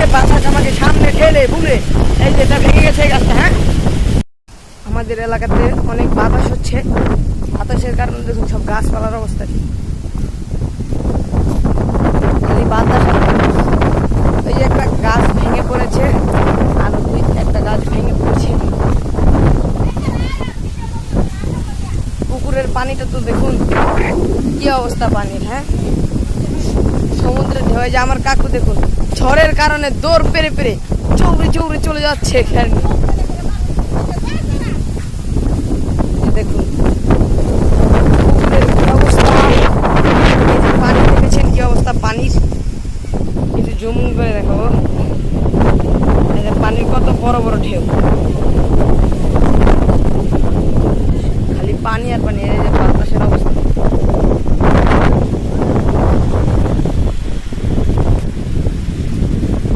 যে বাতাস আমাকে সামনে ঠেলে বুলে এই যেটা ভেঙে গেছে এই গাছটা। হ্যাঁ, আমাদের এলাকাতে অনেক বাতাস হচ্ছে, বাতাসের কারণে দেখুন সব গাছপালার অবস্থা কি, খালি বাতাস আর বাতাস। এই যে একটা গাছ ভেঙে পড়েছে, আর একটা গাছ ভেঙে পড়েছে। পুকুরের পানিটা তো দেখুন কি অবস্থা পানির। হ্যাঁ, সমুদ্রের ঢেউ। যে আমার কাকু দেখুন ঝড়ের কারণে দৌড় পেরে পেরে চৌড়ে চৌড়ে চলে যাচ্ছে এখানে। দেখুন পুকুরের কি অবস্থা, পানি দেখেছেন কি অবস্থা পানির, একটু জুম করে দেখাবো। পানির কত বড় বড় ঢেউ, খালি পানি আর পানি। এই যে বাতাসের অবস্থা